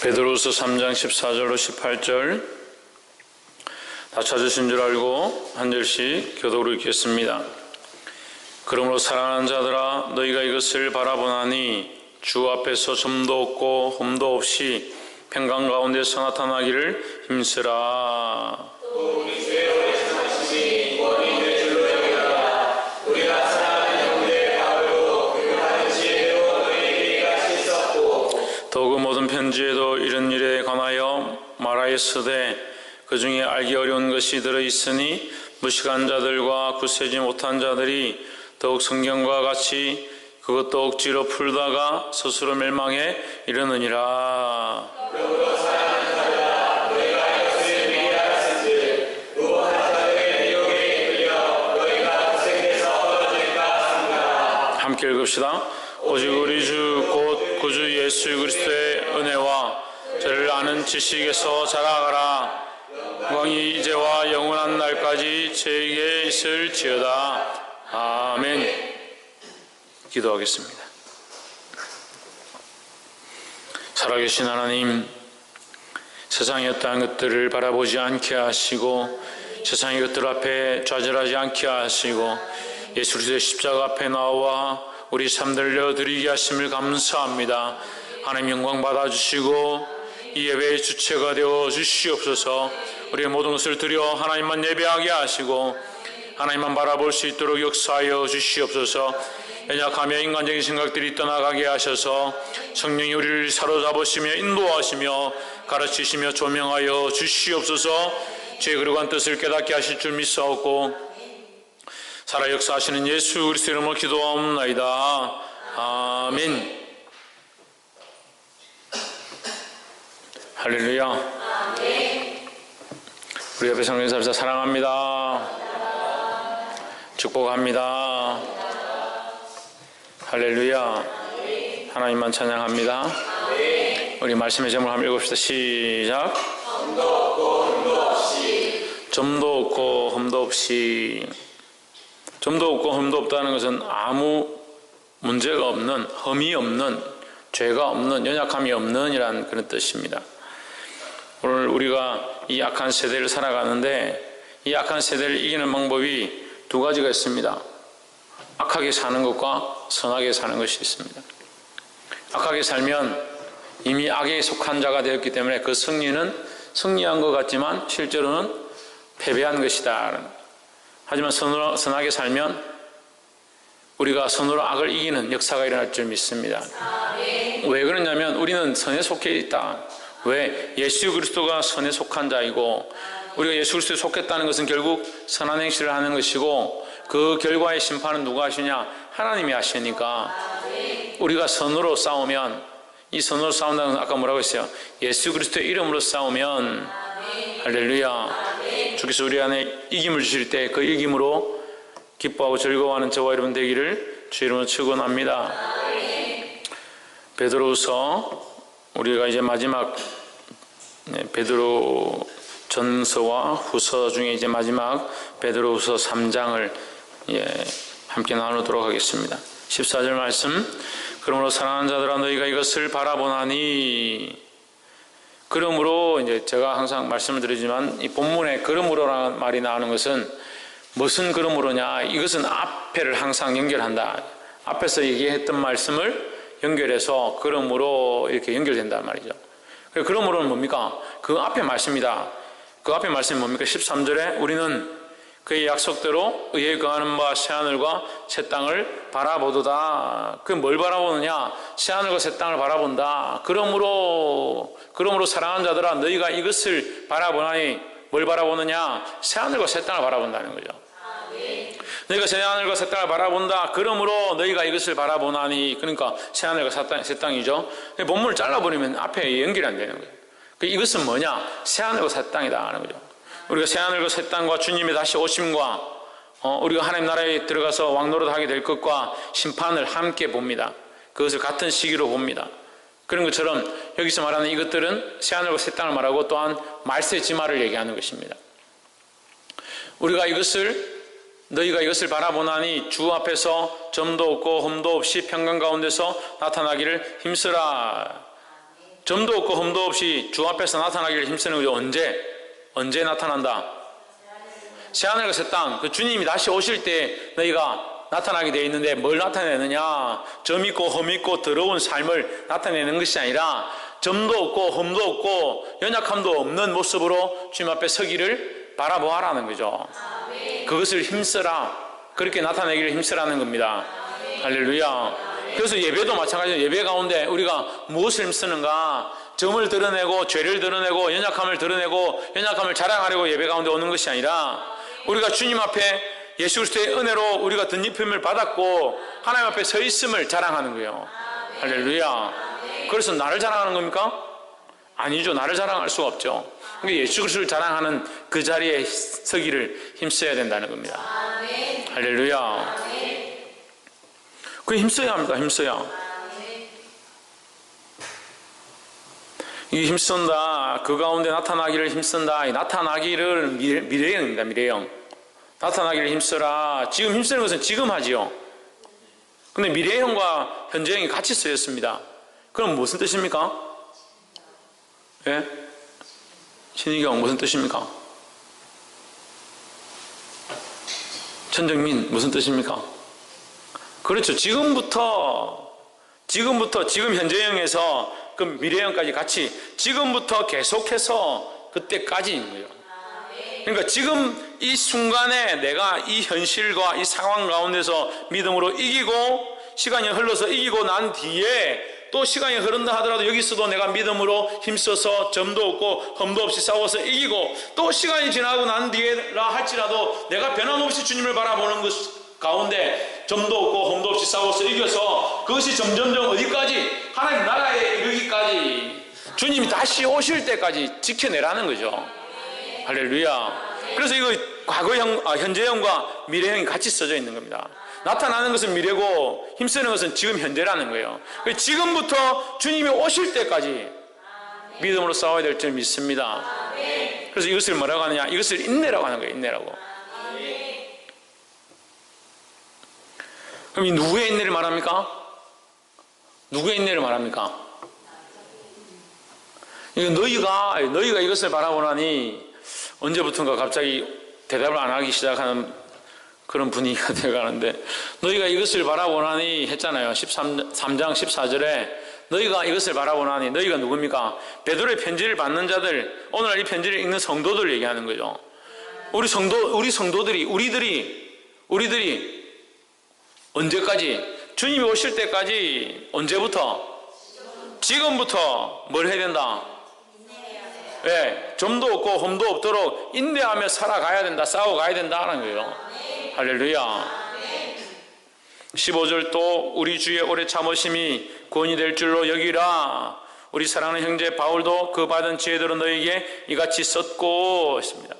베드로후서 3장 14절로 18절 다 찾으신 줄 알고 한 절씩 교독으로 읽겠습니다. 그러므로 사랑하는 자들아 너희가 이것을 바라보나니 주 앞에서 점도 없고 흠도 없이 평강 가운데서 나타나기를 힘쓰라. 또 우리 주의 오래 참으심이 원이 될 줄로 여기다가 우리가 사랑하는 형제 바울도 그 받은 지혜로 너희에게 같이 썼고 또 그 모든 편지에도 이런 일에 관하여 말하였으되 그 중에 알기 어려운 것이 들어있으니 무식한 자들과 굳세지 못한 자들이 더욱 성경과 같이 그것도 억지로 풀다가 스스로 멸망에 이르느니라. 그러므로 사랑하는 자들아 너희가 이것을 미리 알았은즉 또 한 자들의 미혹에 이끌려 너희가 고생해서 떨어질까 삼가라. 함께 읽읍시다. 오직 우리 주 곧 구주 예수 그리스도의 은혜와 저를 아는 지식에서 자라가라. 영광이 이제와 영원한 날까지 저에게 있을지어다. 아멘. 기도하겠습니다. 살아계신 하나님, 세상의 어떠한 것들을 바라보지 않게 하시고 세상의 것들 앞에 좌절하지 않게 하시고 예수 그리스도의 십자가 앞에 나와 우리 삶 들려드리게 하심을 감사합니다. 하나님 영광 받아주시고 이 예배의 주체가 되어 주시옵소서. 우리의 모든 것을 드려 하나님만 예배하게 하시고 하나님만 바라볼 수 있도록 역사하여 주시옵소서. 연약하며 인간적인 생각들이 떠나가게 하셔서 성령이 우리를 사로잡으시며 인도하시며 가르치시며 조명하여 주시옵소서. 죄의 거룩한 뜻을 깨닫게 하실 줄 믿사옵고 살아 역사하시는 예수 그리스도의 이름으로 기도하옵나이다. 아멘. 할렐루야. 아멘. 우리 옆에 성령 사람들 사랑합니다. 축복합니다. 할렐루야. 하나님만 찬양합니다. 우리 말씀의 제목을 한번 읽읍시다. 시작. 점도 없고 흠도 없이. 점도 없고 흠도 없이. 점도 없고 흠도 없다는 것은 아무 문제가 없는, 흠이 없는, 죄가 없는, 연약함이 없는 이라는 그런 뜻입니다. 오늘 우리가 이 악한 세대를 살아가는데 이 악한 세대를 이기는 방법이 두 가지가 있습니다. 악하게 사는 것과 선하게 사는 것이 있습니다. 악하게 살면 이미 악에 속한 자가 되었기 때문에 그 승리는 승리한 것 같지만 실제로는 패배한 것이다. 하지만 선하게 살면 우리가 선으로 악을 이기는 역사가 일어날 줄 믿습니다. 왜 그러냐면 우리는 선에 속해 있다. 왜? 예수 그리스도가 선에 속한 자이고 우리가 예수 그리스도에 속했다는 것은 결국 선한 행실을 하는 것이고 그 결과의 심판은 누가 하시냐? 하나님이 하시니까 우리가 선으로 싸우면 이 선으로 싸운다는 건 아까 뭐라고 했어요? 예수 그리스도의 이름으로 싸우면 할렐루야. 주께서 우리 안에 이김을 주실 때 그 이김으로 기뻐하고 즐거워하는 저와 여러분 되기를 주 이름으로 축원합니다. 베드로후서 우리가 이제 마지막 베드로 전서와 후서 중에 이제 마지막 베드로후서 3장을 함께 나누도록 하겠습니다. 14절 말씀. 그러므로 사랑하는 자들아 너희가 이것을 바라보나니. 그러므로 이제 제가 항상 말씀을 드리지만 이 본문에 그러므로라는 말이 나오는 것은 무슨 그러므로냐? 이것은 앞에를 항상 연결한다. 앞에서 얘기했던 말씀을 연결해서 그러므로 이렇게 연결된단 말이죠. 그러므로는 뭡니까? 그 앞에 말씀이다. 그 앞에 말씀이 뭡니까? 13절에 우리는 그의 약속대로 의에 거하는 바 새하늘과 새 땅을 바라보도다. 그 뭘 바라보느냐? 새하늘과 새 땅을 바라본다. 그러므로 사랑하는 자들아 너희가 이것을 바라보나니 뭘 바라보느냐? 새하늘과 새 땅을 바라본다는 거죠. 너희가 새하늘과 새 땅을 바라본다. 그러므로 너희가 이것을 바라보나니. 그러니까 새하늘과 새 땅이죠. 본문을 잘라버리면 앞에 연결이 안 되는 거예요. 이것은 뭐냐? 새하늘과 새 땅이다 하는 거죠. 우리가 새하늘과 새 땅과 주님의 다시 오심과 우리가 하나님 나라에 들어가서 왕노릇하게 될 것과 심판을 함께 봅니다. 그것을 같은 시기로 봅니다. 그런 것처럼 여기서 말하는 이것들은 새하늘과 새 땅을 말하고 또한 말세 지마를 얘기하는 것입니다. 너희가 이것을 바라보나니 주 앞에서 점도 없고 흠도 없이 평강 가운데서 나타나기를 힘쓰라. 점도 없고 흠도 없이 주 앞에서 나타나기를 힘쓰는 거죠. 언제 나타난다? 새하늘과 새 땅, 그 주님이 다시 오실 때 너희가 나타나게 되어 있는데 뭘 나타내느냐? 점 있고 흠 있고 더러운 삶을 나타내는 것이 아니라 점도 없고 흠도 없고 연약함도 없는 모습으로 주님 앞에 서기를 바라보아라는 거죠. 그것을 힘쓰라. 그렇게 나타내기를 힘쓰라는 겁니다. 할렐루야. 그래서 예배도 마찬가지예요. 예배 가운데 우리가 무엇을 힘쓰는가? 점을 드러내고 죄를 드러내고 연약함을 드러내고 연약함을 자랑하려고 예배 가운데 오는 것이 아니라 우리가 주님 앞에 예수 그리스도의 은혜로 우리가 덧입힘을 받았고 하나님 앞에 서 있음을 자랑하는 거예요. 할렐루야. 그래서 나를 자랑하는 겁니까? 아니죠. 나를 자랑할 수가 없죠. 그러니까 예수 그리스도를 자랑하는 그 자리에 서기를 힘써야 된다는 겁니다. 할렐루야. 그게 힘써야 합니다. 힘써야. 이 힘쓴다. 그 가운데 나타나기를 힘쓴다. 이 나타나기를 미래형입니다. 미래형. 나타나기를 힘써라. 지금 힘쓰는 것은 지금 하지요. 근데 미래형과 현재형이 같이 쓰였습니다. 그럼 무슨 뜻입니까? 예? 신희경 무슨 뜻입니까? 천정민 무슨 뜻입니까? 그렇죠. 지금부터 지금 현재형에서 그 미래형까지 같이 지금부터 계속해서 그때까지인 거예요. 그러니까 지금 이 순간에 내가 이 현실과 이 상황 가운데서 믿음으로 이기고 시간이 흘러서 이기고 난 뒤에 또 시간이 흐른다 하더라도 여기서도 내가 믿음으로 힘써서 점도 없고 흠도 없이 싸워서 이기고 또 시간이 지나고 난 뒤에라 할지라도 내가 변함없이 주님을 바라보는 것 가운데 점도 없고 흠도 없이 싸워서 이겨서 그것이 점점점 어디까지? 하나님 나라에 이르기까지 주님이 다시 오실 때까지 지켜내라는 거죠. 할렐루야. 그래서 이거 과거형, 현재형과 미래형이 같이 써져 있는 겁니다. 나타나는 것은 미래고 힘쓰는 것은 지금 현재라는 거예요. 지금부터 주님이 오실 때까지 믿음으로 싸워야 될 줄 믿습니다. 그래서 이것을 뭐라고 하느냐? 이것을 인내라고 하는 거예요. 인내라고. 그럼 이 누구의 인내를 말합니까? 누구의 인내를 말합니까? 너희가 이것을 바라보나니 언제부턴가 갑자기 대답을 안 하기 시작하는 그런 분위기가 되어가는데 너희가 이것을 바라보나니 했잖아요. 3장 14절에 너희가 이것을 바라보나니 너희가 누굽니까? 베드로의 편지를 받는 자들, 오늘날 이 편지를 읽는 성도들 얘기하는 거죠. 우리 성도들이 우리들이 언제까지? 주님이 오실 때까지 언제부터? 지금부터 뭘 해야 된다? 네, 점도 없고 흠도 없도록 인내하며 살아가야 된다. 싸워가야 된다는 거예요. 할렐루야. 15절 또 우리 주의 오래 참으심이 구원이 될 줄로 여기라. 우리 사랑하는 형제 바울도 그 받은 지혜들은 너에게 이같이 썼고 했습니다.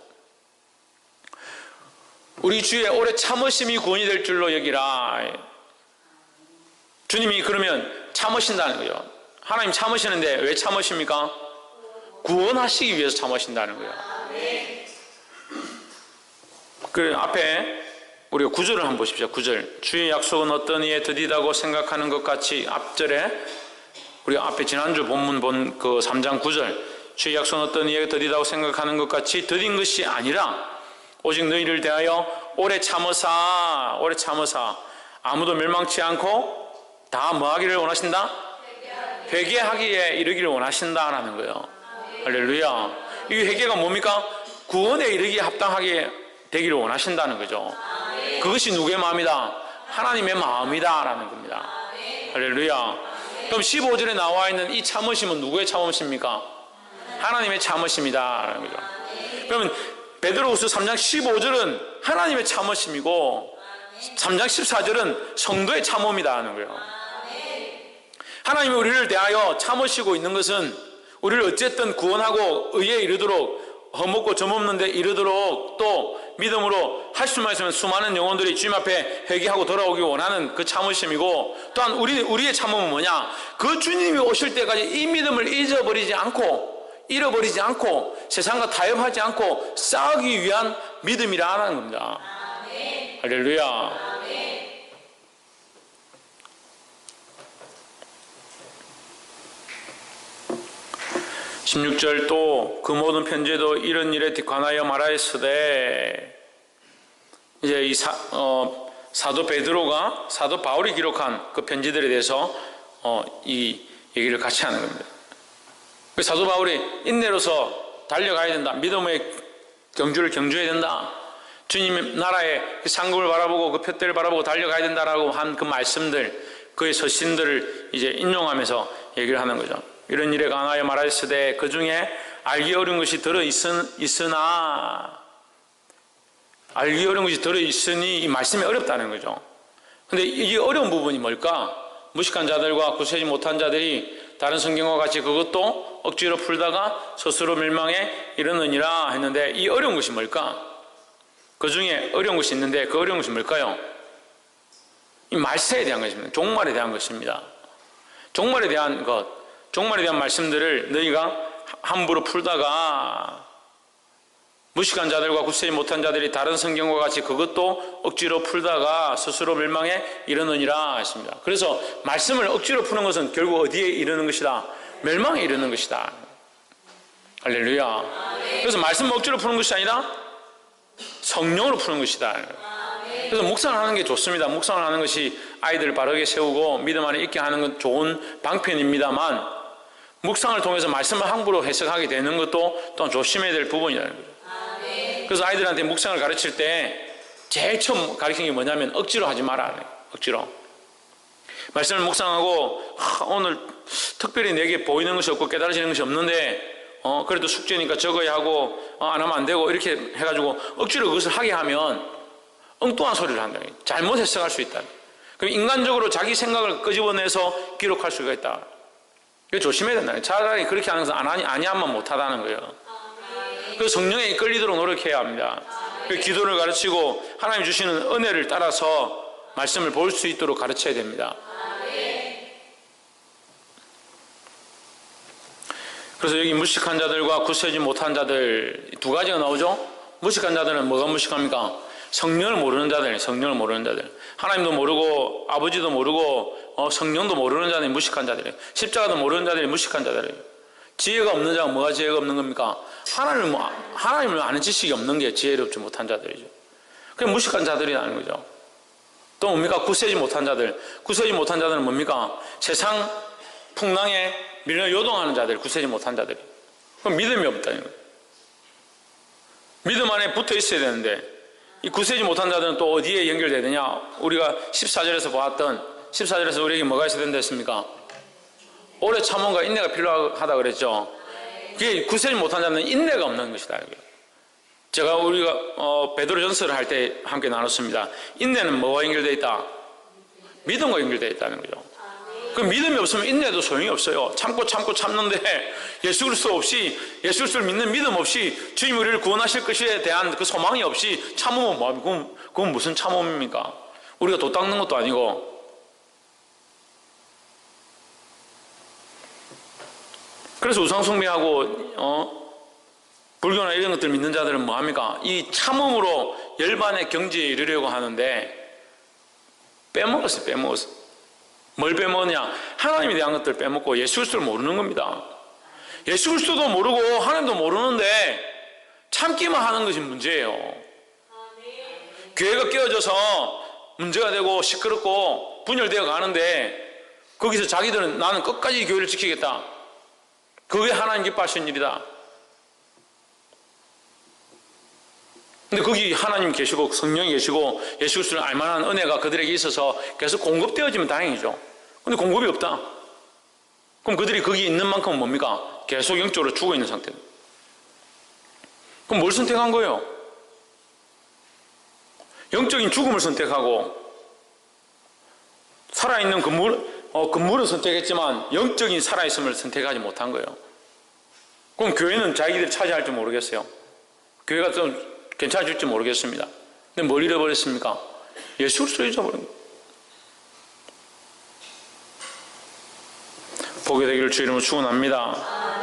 우리 주의 오래 참으심이 구원이 될 줄로 여기라. 주님이 그러면 참으신다는 거예요. 하나님 참으시는데 왜 참으십니까? 구원하시기 위해서 참으신다는 거예요. 그 앞에 우리가 9절을 한번 보십시오. 9절. 주의 약속은 어떤 이에 더디다고 생각하는 것 같이 앞절에 우리가 앞에 지난주 본문 본 그 3장 9절 주의 약속은 어떤 이에 더디다고 생각하는 것 같이 더딘 것이 아니라 오직 너희를 대하여 오래 참으사 아무도 멸망치 않고 다 뭐하기를 원하신다? 회개하기에 이르기를 원하신다라는 거예요. 할렐루야. 이 회개가 뭡니까? 구원에 이르기에 합당하게 되기를 원하신다는 거죠. 그것이 누구의 마음이다? 하나님의 마음이다 라는 겁니다. 할렐루야. 그럼 15절에 나와 있는 이 참으심은 누구의 참으심입니까? 하나님의 참으심이다 라는 거죠. 그러면 베드로후서 3장 15절은 하나님의 참으심이고 3장 14절은 성도의 참음이다 하는 거예요. 하나님이 우리를 대하여 참으시고 있는 것은 우리를 어쨌든 구원하고 의에 이르도록 헛먹고 점없는 데 이르도록 또 믿음으로 할 수만 있으면 수많은 영혼들이 주님 앞에 회개하고 돌아오기 원하는 그 참으심이고 또한 우리의 참음은 뭐냐? 그 주님이 오실 때까지 이 믿음을 잃어버리지 않고 세상과 타협하지 않고 싸우기 위한 믿음이라는 겁니다. 할렐루야. 16절 또 그 모든 편지에도 이런 일에 관하여 말하였으되, 이제 이 사도 베드로가 사도 바울이 기록한 그 편지들에 대해서 이 얘기를 같이 하는 겁니다. 그 사도 바울이 인내로서 달려가야 된다. 믿음의 경주를 경주해야 된다. 주님 나라의 상급을 바라보고 그 표대를 바라보고 달려가야 된다라고 한 그 말씀들, 그의 서신들을 이제 인용하면서 얘기를 하는 거죠. 이런 일에 관하여 말하였으되 그 중에 알기 어려운 것이 알기 어려운 것이 들어있으니 이 말씀이 어렵다는 거죠. 근데 이 어려운 부분이 뭘까? 무식한 자들과 구세지 못한 자들이 다른 성경과 같이 그것도 억지로 풀다가 스스로 멸망에 이르느니라 했는데, 이 어려운 것이 뭘까? 그 중에 어려운 것이 있는데 그 어려운 것이 뭘까요? 이 말세에 대한 것입니다. 종말에 대한 것입니다. 종말에 대한 것, 종말에 대한 말씀들을 너희가 함부로 풀다가 무식한 자들과 굳세지 못한 자들이 다른 성경과 같이 그것도 억지로 풀다가 스스로 멸망에 이르느니라 했습니다. 그래서 말씀을 억지로 푸는 것은 결국 어디에 이르는 것이다? 멸망에 이르는 것이다. 할렐루야. 그래서 말씀을 억지로 푸는 것이 아니라 성령으로 푸는 것이다. 그래서 묵상을 하는 게 좋습니다. 묵상을 하는 것이 아이들을 바르게 세우고 믿음 안에 있게 하는 건 좋은 방편입니다만, 묵상을 통해서 말씀을 함부로 해석하게 되는 것도 또한 조심해야 될 부분이라는 거죠. 그래서 아이들한테 묵상을 가르칠 때 제일 처음 가르치는 게 뭐냐면 억지로 하지 마라. 억지로. 말씀을 묵상하고 오늘 특별히 내게 보이는 것이 없고 깨달아지는 것이 없는데 그래도 숙제니까 적어야 하고 안 하면 안 되고 이렇게 해가지고 억지로 그것을 하게 하면 엉뚱한 소리를 한다. 잘못 해석할 수 있다. 그럼 인간적으로 자기 생각을 끄집어내서 기록할 수가 있다. 이거 조심해야 된다. 차라리 그렇게 하는 것은 아니하면 못하다는 거예요. 그 성령에 이끌리도록 노력해야 합니다. 기도를 가르치고 하나님 주시는 은혜를 따라서 말씀을 볼 수 있도록 가르쳐야 됩니다. 그래서 여기 무식한 자들과 굳세지 못한 자들 두 가지가 나오죠. 무식한 자들은 뭐가 무식합니까? 성령을 모르는 자들, 성령을 모르는 자들. 하나님도 모르고 아버지도 모르고 성령도 모르는 자들이 무식한 자들이에요. 십자가도 모르는 자들이 무식한 자들이에요. 지혜가 없는 자가 뭐가 지혜가 없는 겁니까? 하나님을 아는 지식이 없는 게 지혜롭지 못한 자들이죠. 그게 무식한 자들이라는 거죠. 또 뭡니까? 굳세지 못한 자들. 굳세지 못한 자들은 뭡니까? 세상 풍랑에 밀려 요동하는 자들, 굳세지 못한 자들이. 그럼 믿음이 없다는 거예요. 믿음 안에 붙어 있어야 되는데, 이 굳세지 못한 자들은 또 어디에 연결되야 되냐? 우리가 14절에서 보았던, 14절에서 우리에게 뭐가 있어야 된다 했습니까? 오래 참음과 인내가 필요하다 그랬죠. 그게 굳세지 못한 자는 인내가 없는 것이다. 제가 우리가 베드로 전서를 할 때 함께 나눴습니다. 인내는 뭐와 연결되어 있다? 믿음과 연결되어 있다는 거죠. 그 믿음이 없으면 인내도 소용이 없어요. 참고 참는데 예수 그리스도 없이, 예수 그리스도를 믿는 믿음 없이 주님 우리를 구원하실 것에 대한 그 소망이 없이 참으면 뭐합니까? 그건 무슨 참음입니까? 우리가 도 닦는 것도 아니고. 그래서 우상숭배하고 불교나 이런 것들 믿는 자들은 뭐합니까? 이 참음으로 열반의 경지에 이르려고 하는데 빼먹었어요. 뭘 빼먹었냐? 하나님에 대한 것들을 빼먹고 예수 그리스도를 모르는 겁니다. 예수 그리스도도 모르고 하나님도 모르는데 참기만 하는 것이 문제예요. 교회가 깨어져서 문제가 되고 시끄럽고 분열되어 가는데 거기서 자기들은 나는 끝까지 교회를 지키겠다. 그게 하나님 기뻐하시는 일이다. 근데 거기 하나님 계시고 성령이 계시고 예수 그리스도를 알만한 은혜가 그들에게 있어서 계속 공급되어지면 다행이죠. 근데 공급이 없다. 그럼 그들이 거기 있는 만큼은 뭡니까? 계속 영적으로 죽어 있는 상태입니다. 그럼 뭘 선택한 거예요? 영적인 죽음을 선택하고 살아있는 건물을 선택했지만 영적인 살아있음을 선택하지 못한 거예요. 그럼 교회는 자기들이 차지할지 모르겠어요. 교회가 좀 괜찮아질지 모르겠습니다. 근데 뭘 잃어버렸습니까? 예수 그리스도를 잊어버린 거예요. 보게 되기를 주 이름으로 축원합니다.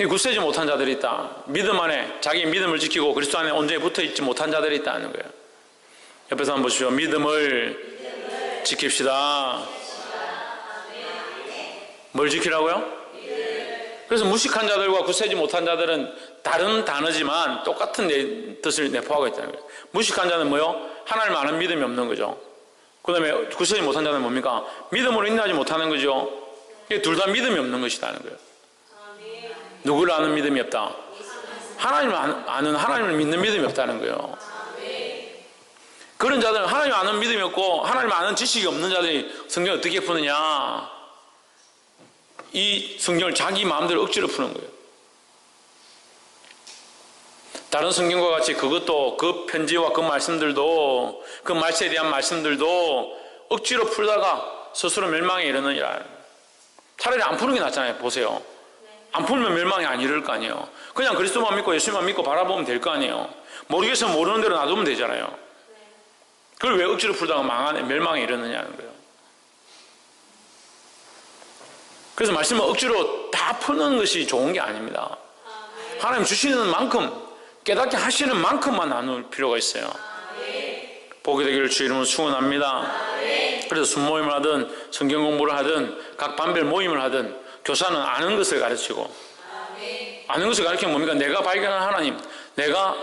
이 굳세지 못한 자들이 있다. 믿음 안에 자기 믿음을 지키고 그리스도 안에 온전히 붙어있지 못한 자들이 있다는 거예요. 옆에서 한번 보십시오. 믿음을 지킵시다. 뭘 지키라고요? 그래서 무식한 자들과 굳세지 못한 자들은 다른 단어지만 똑같은 뜻을 내포하고 있다는 거예요. 무식한 자는 뭐요? 하나님 아는 믿음이 없는 거죠. 그 다음에 굳세지 못한 자는 뭡니까? 믿음으로 인하지 못하는 거죠. 둘 다 믿음이 없는 것이라는 거예요. 누구를 아는 믿음이 없다? 하나님을 아는, 하나님을 믿는 믿음이 없다는 거예요. 그런 자들은 하나님 아는 믿음이 없고 하나님 아는 지식이 없는 자들이 성경을 어떻게 푸느냐? 이 성경을 자기 마음대로 억지로 푸는 거예요. 다른 성경과 같이 그것도, 그 편지와 그 말씀들도, 그 말씀에 대한 말씀들도 억지로 풀다가 스스로 멸망에 이르느니라. 차라리 안 푸는 게 낫잖아요. 보세요. 안 풀면 멸망이 안 이를 거 아니에요. 그냥 그리스도만 믿고 예수님만 믿고 바라보면 될 거 아니에요. 모르겠으면 모르는 대로 놔두면 되잖아요. 그걸 왜 억지로 풀다가 멸망에 이르느냐는 거예요. 그래서 말씀을 억지로 다 푸는 것이 좋은 게 아닙니다. 하나님 주시는 만큼, 깨닫게 하시는 만큼만 나눌 필요가 있어요. 복이 되기를 주 이름으로 축원합니다. 그래서 순모임을 하든 성경 공부를 하든 각 반별 모임을 하든 교사는 아는 것을 가르치고, 아는 것을 가르치면 뭡니까? 내가 발견한 하나님, 내가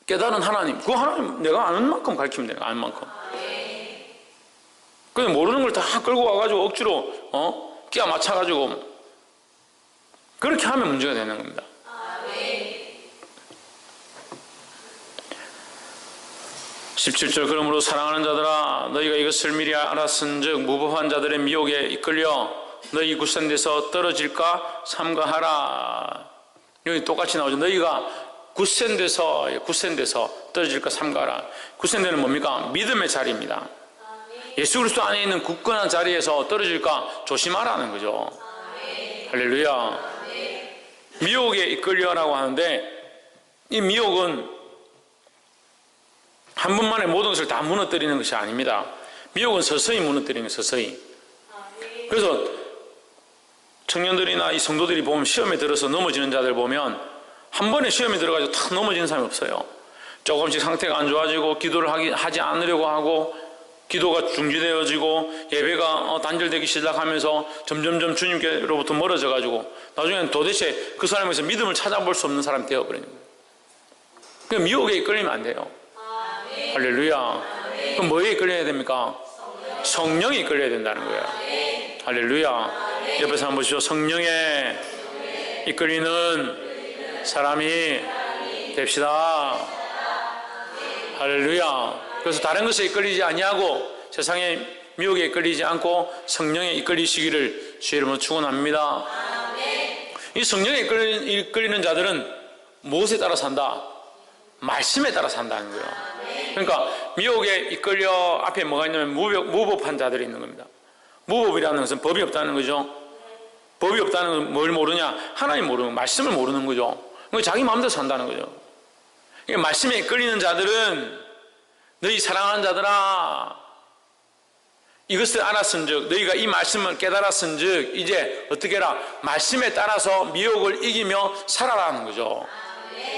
깨달은 하나님, 그 하나님 내가 아는 만큼 가르치면 돼요. 아는 만큼. 근데 모르는 걸 다 끌고 와가지고 억지로 끼워 맞춰가지고 그렇게 하면 문제가 되는 겁니다. 17절 그러므로 사랑하는 자들아 너희가 이것을 미리 알았은즉 무법한 자들의 미혹에 이끌려 너희 굳센 데서 떨어질까 삼가하라. 여기 똑같이 나오죠. 너희가 굳센 데서 떨어질까 삼가하라. 굳센 데는 뭡니까? 믿음의 자리입니다. 예수 그리스도 안에 있는 굳건한 자리에서 떨어질까 조심하라는 거죠. 할렐루야. 미혹에 이끌려라고 하는데 이 미혹은 한 번만에 모든 것을 다 무너뜨리는 것이 아닙니다. 미혹은 서서히 무너뜨리는 거예요. 서서히. 그래서 청년들이나 이 성도들이 보면 시험에 들어서 넘어지는 자들 보면 한 번에 시험에 들어가지고 탁 넘어지는 사람이 없어요. 조금씩 상태가 안 좋아지고 기도를 하지 않으려고 하고 기도가 중지되어지고 예배가 단절되기 시작하면서 점점점 주님께로부터 멀어져가지고 나중에는 도대체 그 사람에서 믿음을 찾아볼 수 없는 사람이 되어버리는 거예요. 그러니까 미혹에 이끌리면 안 돼요. 할렐루야. 그럼 뭐에 이끌려야 됩니까? 성령에 이끌려야 된다는 거예요. 할렐루야. 옆에서 한번 보시죠. 성령에 이끌리는 사람이 됩시다. 할렐루야. 그래서 다른 것에 이끌리지 아니하고 세상의 미혹에 이끌리지 않고 성령에 이끌리시기를 주의 이름으로 축원합니다. 이 성령에 이끌리는 자들은 무엇에 따라 산다? 말씀에 따라 산다는 거예요. 그러니까 미혹에 이끌려 앞에 뭐가 있냐면 무법한 자들이 있는 겁니다. 무법이라는 것은 법이 없다는 거죠. 법이 없다는 건 뭘 모르냐? 하나님 모르는, 말씀을 모르는 거죠. 그러니까 자기 마음대로 산다는 거죠. 그러니까 말씀에 이끌리는 자들은 너희 사랑하는 자들아 이것을 알았은즉 너희가 이 말씀을 깨달았은즉 이제 어떻게 해라? 말씀에 따라서 미혹을 이기며 살아라는 거죠.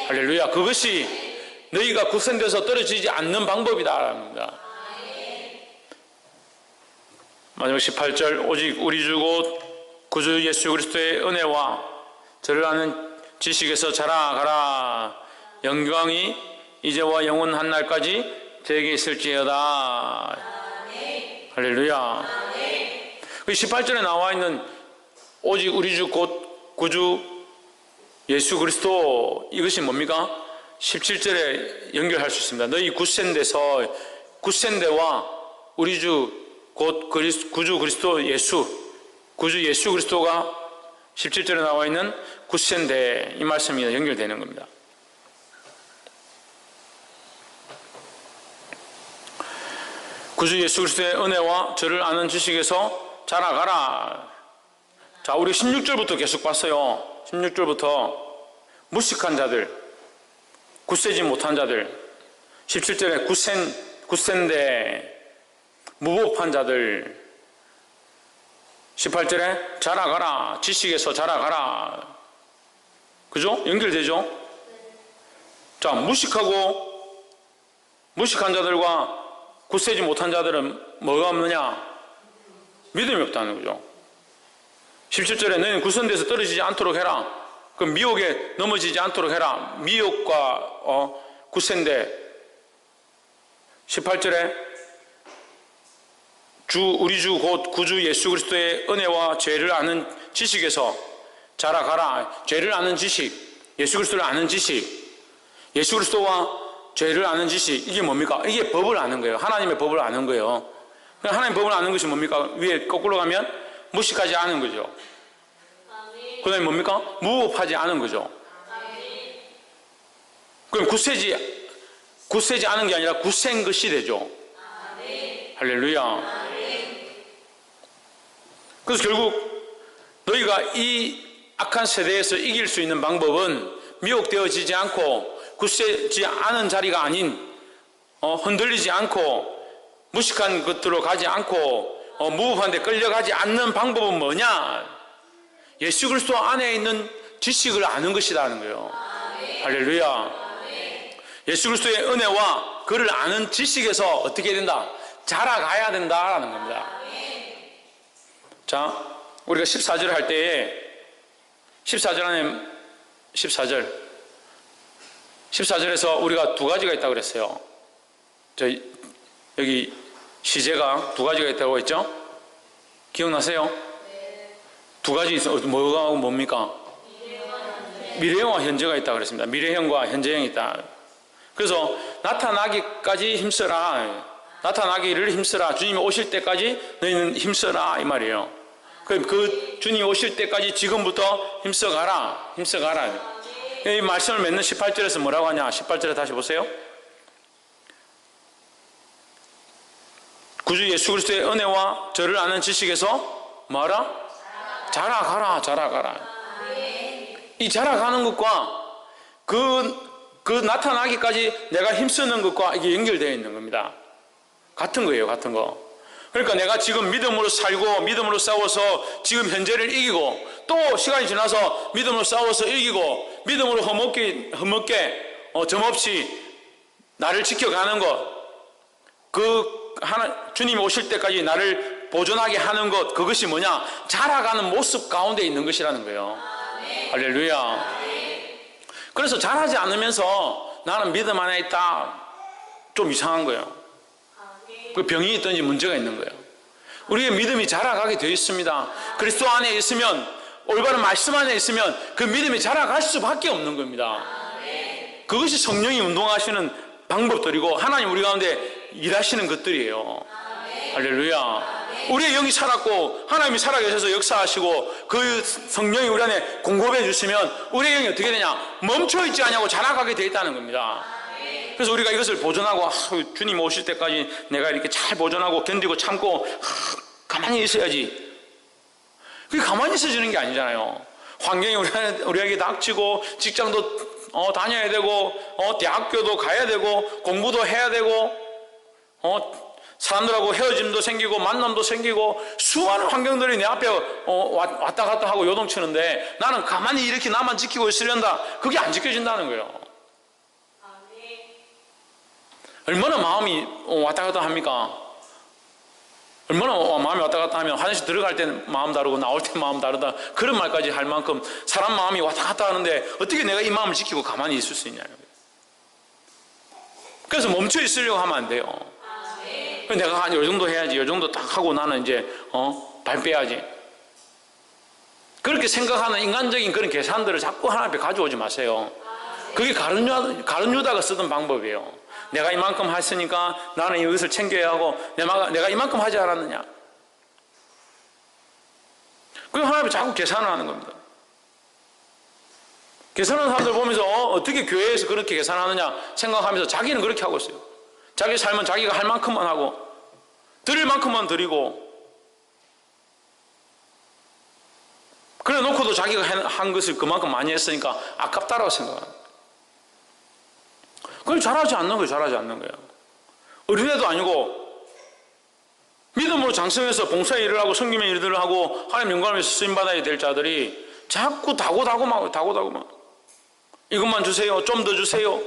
할렐루야. 그것이 너희가 굳센 데서 떨어지지 않는 방법이다라는 겁니다. 마지막 18절 오직 우리 주 곧 구주 예수 그리스도의 은혜와 저를 아는 지식에서 자라가라. 영광이 이제와 영원 한 날까지 저에게 있을지어다. 할렐루야. 그 18절에 나와 있는 오직 우리 주 곧 구주 예수 그리스도 이것이 뭡니까? 17절에 연결할 수 있습니다. 너희 굳센 데와 우리 주 곧 구주 그리스도 구주 예수 그리스도가 17절에 나와 있는 굳센 데 이 말씀이 연결되는 겁니다. 구주 예수 그리스도의 은혜와 저를 아는 지식에서 자라가라. 자, 우리 16절부터 계속 봤어요. 16절부터 무식한 자들, 굳세지 못한 자들, 17절에 굳센데 무법한 자들, 18절에 자라가라. 지식에서 자라가라. 그죠? 연결되죠? 자, 무식한 자들과 굳세지 못한 자들은 뭐가 없느냐? 믿음이 없다는 거죠. 17절에 너희는 구선대에서 떨어지지 않도록 해라. 그 미혹에 넘어지지 않도록 해라. 미혹과 구선대. 18절에 우리 주 곧 구주 예수 그리스도의 은혜와 죄를 아는 지식에서 자라가라. 죄를 아는 지식, 예수 그리스도를 아는 지식, 예수 그리스도와 죄를 아는 지식, 이게 뭡니까? 이게 법을 아는 거예요. 하나님의 법을 아는 거예요. 하나님의 법을 아는 것이 뭡니까? 위에 거꾸로 가면 무식하지 않은 거죠. 그 다음에 뭡니까? 무법하지 않은 거죠. 그럼 굳세지 않은 게 아니라 굳센 것이 되죠. 할렐루야. 그래서 결국 너희가 이 악한 세대에서 이길 수 있는 방법은 미혹되어지지 않고 굳세지 않은 자리가 아닌 흔들리지 않고 무식한 것들로 가지 않고 무법한 데 끌려가지 않는 방법은 뭐냐? 예수 그리스도 안에 있는 지식을 아는 것이라는 거예요. 할렐루야. 예수 그리스도의 은혜와 그를 아는 지식에서 어떻게 된다? 자라가야 된다라는 겁니다. 자, 우리가 14절 할 때에 14절 안에 14절에서 우리가 두 가지가 있다고 그랬어요. 여기 시제가 두 가지가 있다고 했죠? 기억나세요? 두 가지 있어. 뭐가 뭡니까? 미래형과 현재가 있다고 그랬습니다. 미래형과 현재형이 있다. 그래서 나타나기까지 힘써라. 나타나기를 힘써라. 주님이 오실 때까지 너희는 힘써라 이 말이에요. 그 주님이 오실 때까지 지금부터 힘써가라. 힘써가라. 이 말씀을 맺는 18절에서 뭐라고 하냐? 18절에 다시 보세요. 구주 예수 그리스도의 은혜와 저를 아는 지식에서 뭐하라? 자라가라. 자라가라. 이 자라가는 것과 그 나타나기까지 내가 힘쓰는 것과 이게 연결되어 있는 겁니다. 같은 거예요. 같은 거. 그러니까 내가 지금 믿음으로 살고 믿음으로 싸워서 지금 현재를 이기고 또 시간이 지나서 믿음으로 싸워서 이기고 믿음으로 험없게 점없이 나를 지켜가는 것, 주님이 오실 때까지 나를 보존하게 하는 것, 그것이 뭐냐? 자라가는 모습 가운데 있는 것이라는 거예요. 할렐루야. 그래서 자라지 않으면서 나는 믿음 안에 있다, 좀 이상한 거예요. 그 병이 있든지 문제가 있는 거예요. 우리의 믿음이 자라가게 되어 있습니다. 그리스도 안에 있으면, 올바른 말씀 안에 있으면 그 믿음이 자라갈 수밖에 없는 겁니다. 그것이 성령이 운동하시는 방법들이고 하나님 우리 가운데 일하시는 것들이에요. 할렐루야. 우리의 영이 살았고 하나님이 살아계셔서 역사하시고 그 성령이 우리 안에 공급해 주시면 우리의 영이 어떻게 되냐? 멈춰있지 않냐고 자라가게 되어 있다는 겁니다. 그래서 우리가 이것을 보존하고 주님 오실 때까지 내가 이렇게 잘 보존하고 견디고 참고 가만히 있어야지. 그게 가만히 있어지는 게 아니잖아요. 환경이 우리에게 닥치고 직장도 다녀야 되고 대학교도 가야 되고 공부도 해야 되고 사람들하고 헤어짐도 생기고 만남도 생기고 수많은 환경들이 내 앞에 왔다 갔다 하고 요동치는데 나는 가만히 이렇게 나만 지키고 있으련다. 그게 안 지켜진다는 거예요. 얼마나 마음이 왔다 갔다 합니까? 얼마나 마음이 왔다 갔다 하면 화장실 들어갈 때는 마음 다르고 나올 때 마음 다르다, 그런 말까지 할 만큼 사람 마음이 왔다 갔다 하는데 어떻게 내가 이 마음을 지키고 가만히 있을 수 있냐는 거예요. 그래서 멈춰 있으려고 하면 안 돼요. 내가 한 요 정도 해야지, 요 정도 딱 하고 나는 이제 발 빼야지, 그렇게 생각하는 인간적인 그런 계산들을 자꾸 하나님 앞에 가져오지 마세요. 그게 가룟 유다가 쓰던 방법이에요. 내가 이만큼 했으니까 나는 이것을 챙겨야 하고 내가 이만큼 하지 않았느냐. 그리고 하나님이 자꾸 계산을 하는 겁니다. 계산하는 사람들 보면서 어떻게 교회에서 그렇게 계산하느냐 생각하면서 자기는 그렇게 하고 있어요. 자기 삶은 자기가 할 만큼만 하고 드릴 만큼만 드리고, 그래 놓고도 자기가 한 것을 그만큼 많이 했으니까 아깝다라고 생각합니다. 그걸 잘하지 않는 거예요. 잘하지 않는 거예요. 어린애도 아니고 믿음으로 장성해서 봉사의 일을 하고 성김의 일들을 하고 하나님 영광을 위해서 쓰임받아야 될 자들이 자꾸 다고다고만 이것만 주세요, 좀 더 주세요,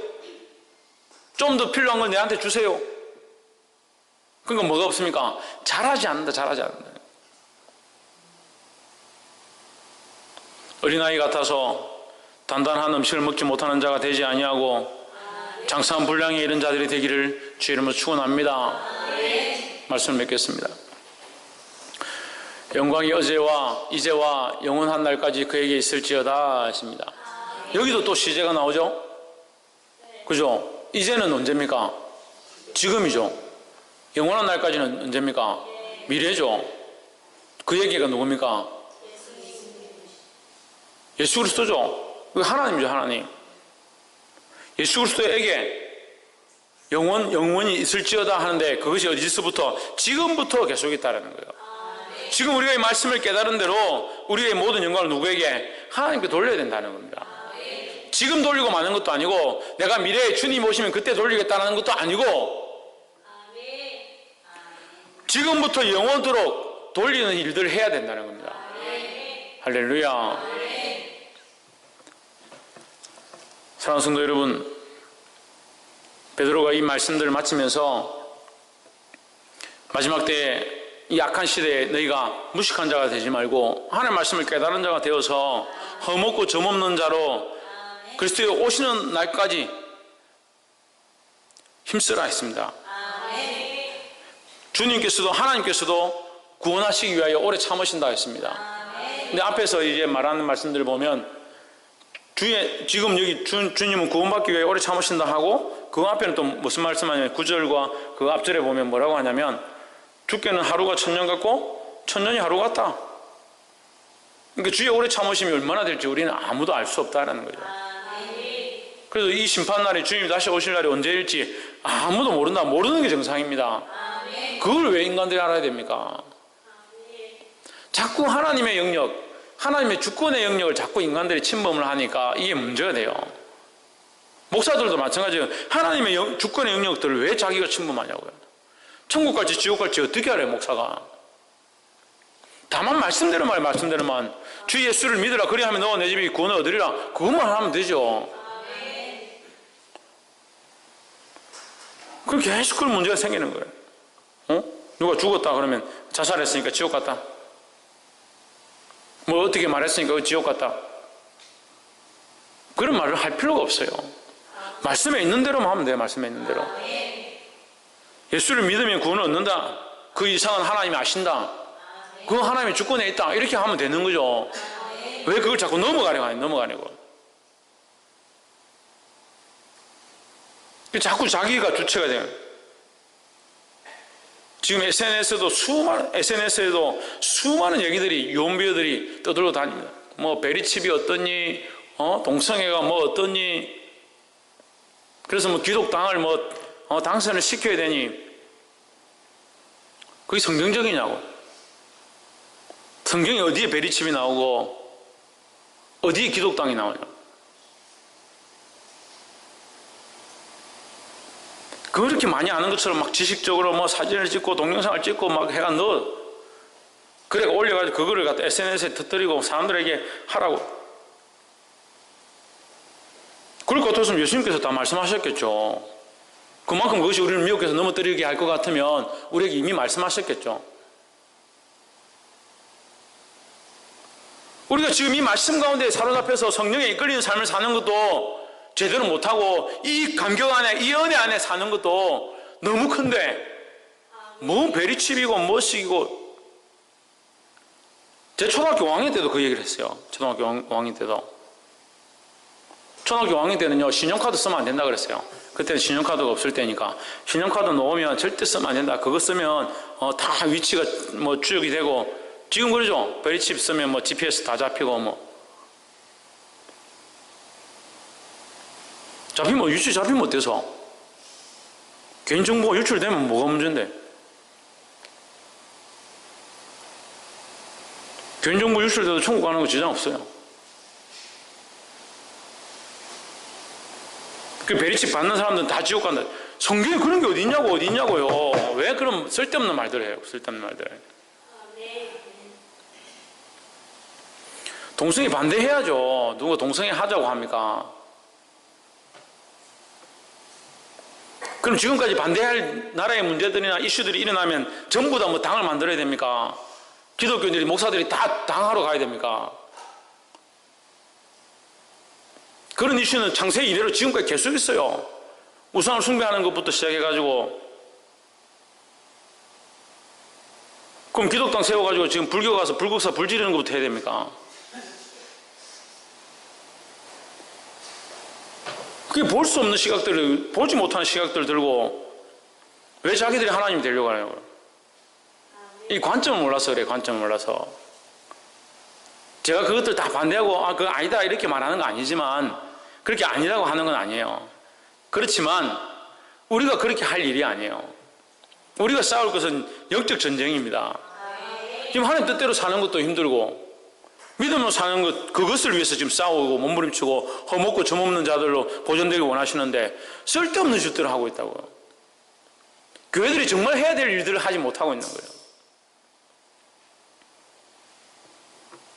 좀 더 필요한 건 내한테 주세요. 그러니까 뭐가 없습니까? 잘하지 않는다. 잘하지 않는다. 어린아이 같아서 단단한 음식을 먹지 못하는 자가 되지 아니하고 장사한 분량에 이른 자들이 되기를 주의 이름으로 축원합니다. 말씀을 맺겠습니다. 영광이 어제와 이제와 영원한 날까지 그에게 있을지어다 하십니다. 여기도 또 시제가 나오죠? 그죠? 이제는 언제입니까? 지금이죠. 영원한 날까지는 언제입니까? 미래죠. 그 얘기가 누굽니까? 예수 그리스도죠. 하나님이죠, 하나님. 예수 그리스도에게 영원히 있을지어다 하는데 그것이 어디서부터? 지금부터 계속 있다는 거예요. 지금 우리가 이 말씀을 깨달은 대로 우리의 모든 영광을 누구에게? 하나님께 돌려야 된다는 겁니다. 지금 돌리고 마는 것도 아니고 내가 미래에 주님 오시면 그때 돌리겠다는 것도 아니고 지금부터 영원토록 돌리는 일들을 해야 된다는 겁니다. 할렐루야. 사랑하는 성도 여러분, 베드로가 이 말씀들을 마치면서 마지막 때에 이 악한 시대에 너희가 무식한 자가 되지 말고 하나님의 말씀을 깨달은 자가 되어서 허먹고 점없는 자로 그리스도의 오시는 날까지 힘쓰라 했습니다. 주님께서도 하나님께서도 구원하시기 위하여 오래 참으신다 했습니다. 근데 앞에서 이제 말하는 말씀들을 보면 지금 여기 주님은 구원받기 위해 오래 참으신다 하고 그 앞에는 또 무슨 말씀하냐면 9절과 그 앞절에 보면 뭐라고 하냐면 주께는 하루가 천년 같고 천년이 하루 같다. 그러니까 주의 오래 참으심이 얼마나 될지 우리는 아무도 알 수 없다는 거죠. 그래서 이 심판날이 주님이 다시 오실 날이 언제일지 아무도 모른다. 모르는 게 정상입니다. 그걸 왜 인간들이 알아야 됩니까? 자꾸 하나님의 영역, 하나님의 주권의 영역을 자꾸 인간들이 침범을 하니까 이게 문제가 돼요. 목사들도 마찬가지예요. 하나님의 주권의 영역들을 왜 자기가 침범하냐고요. 천국 갈지 지옥 갈지 어떻게 알아요, 목사가? 다만 말씀대로만 주 예수를 믿으라 그리하면 너와 내 집이 구원을 얻으리라 그것만 하면 되죠. 그럼 계속 그런 문제가 생기는 거예요. 누가 죽었다 그러면 자살했으니까 지옥 갔다. 뭐 어떻게 말했으니까 지옥 갔다. 그런 말을 할 필요가 없어요. 말씀에 있는 대로만 하면 돼요. 말씀에 있는 대로. 예수를 믿으면 구원을 얻는다. 그 이상은 하나님이 아신다. 그건 하나님의 주권에 있다. 이렇게 하면 되는 거죠. 왜 그걸 자꾸 넘어가려고. 자꾸 자기가 주체가 돼요. 지금 SNS에도 수많은 얘기들이 유언비어들이 떠들고 다닙니다. 뭐 베리칩이 어떠니, 동성애가 뭐 어떠니, 그래서 뭐 기독당을 당선을 시켜야 되니, 그게 성경적이냐고. 성경에 어디에 베리칩이 나오고 어디에 기독당이 나오냐. 그렇게 많이 아는 것처럼 막 지식적으로 뭐 사진을 찍고 동영상을 찍고 막 해가 그래 올려가지고 그거를 갖다 SNS에 터뜨리고 사람들에게 하라고. 그럴 것 같았으면 예수님께서 다 말씀하셨겠죠. 그만큼 그것이 우리를 미혹해서 넘어뜨리게 할 것 같으면 우리에게 이미 말씀하셨겠죠. 우리가 지금 이 말씀 가운데 사로잡혀서 성령에 이끌리는 삶을 사는 것도 제대로 못하고 이 감격 안에, 이 은혜 안에 사는 것도 너무 큰데 뭐 베리칩이고 뭐식이고. 제 초등학교 5학년 때도 그 얘기를 했어요. 초등학교 5학년 때도. 초등학교 5학년 때는요, 신용카드 쓰면 안 된다 그랬어요. 그때는 신용카드가 없을 때니까. 신용카드 놓으면 절대 쓰면 안 된다. 그거 쓰면 다 위치가 뭐 추적이 되고, 지금 그러죠. 베리칩 쓰면 뭐 GPS 다 잡히고 뭐. 위치 잡히면 어때서? 개인정보가 유출되면 뭐가 문제인데? 개인정보 유출돼도 천국 가는 거 지장 없어요. 그 베리칩 받는 사람들은 다 지옥 간다. 성경에 그런 게 어디 있냐고요. 왜 그런 쓸데없는 말들을 해요? 쓸데없는 말들. 동성애 반대해야죠. 누가 동성애 하자고 합니까? 그럼 지금까지 반대할 나라의 문제들이나 이슈들이 일어나면 전부 다 뭐 당을 만들어야 됩니까? 기독교인들이, 목사들이 다 당하러 가야 됩니까? 그런 이슈는 창세기 이래로 지금까지 계속 있어요. 우상을 숭배하는 것부터 시작해가지고, 그럼 기독당 세워가지고 지금 불교 가서 불국사 불 지르는 것부터 해야 됩니까? 그게 볼 수 없는 시각들을, 보지 못하는 시각들을 들고 왜 자기들이 하나님이 되려고 하냐고요. 이 관점을 몰라서 그래. 관점을 몰라서. 제가 그것들 다 반대하고 그거 아니다 이렇게 말하는 거 아니지만, 그렇게 아니라고 하는 건 아니에요. 그렇지만 우리가 그렇게 할 일이 아니에요. 우리가 싸울 것은 영적 전쟁입니다. 지금 하나님 뜻대로 사는 것도 힘들고, 믿음으로 사는 것, 그것을 위해서 지금 싸우고 몸부림치고 허먹고 점없는 자들로 보존되길 원하시는데 쓸데없는 짓들을 하고 있다고요. 교회들이 정말 해야 될 일들을 하지 못하고 있는 거예요.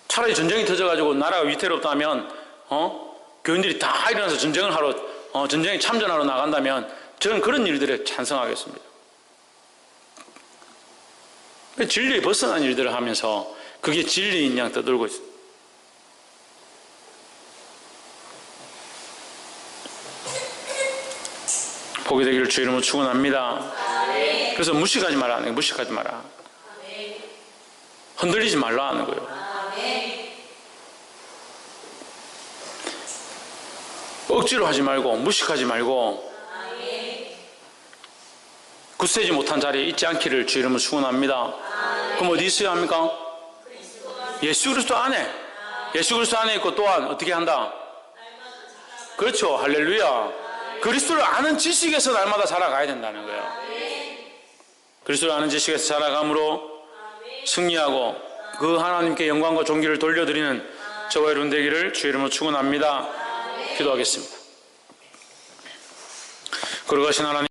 차라리 전쟁이 터져가지고 나라가 위태롭다면 교인들이 다 일어나서 전쟁을 하러 전쟁에 참전하러 나간다면 저는 그런 일들에 찬성하겠습니다. 진리에 벗어난 일들을 하면서 그게 진리인 양 떠들고 있어요. 복이 되기를 주 이름으로 축원합니다. 그래서 무식하지 마라. 무식하지 마라. 흔들리지 말라 하는 거예요. 억지로 하지 말고 무식하지 말고 굳세지 못한 자리에 있지 않기를 주 이름으로 축원합니다. 그럼 어디 있어야 합니까? 예수 그리스도 안에. 예수 그리스도 안에 있고 또한 어떻게 한다? 그렇죠. 할렐루야. 그리스도를 아는 지식에서 날마다 살아가야 된다는 거예요. 그리스도를 아는 지식에서 살아감으로 승리하고 그 하나님께 영광과 존귀를 돌려드리는 저와 여러분 되기를 주 이름으로 축원합니다. 기도하겠습니다. 거룩하신 하나님,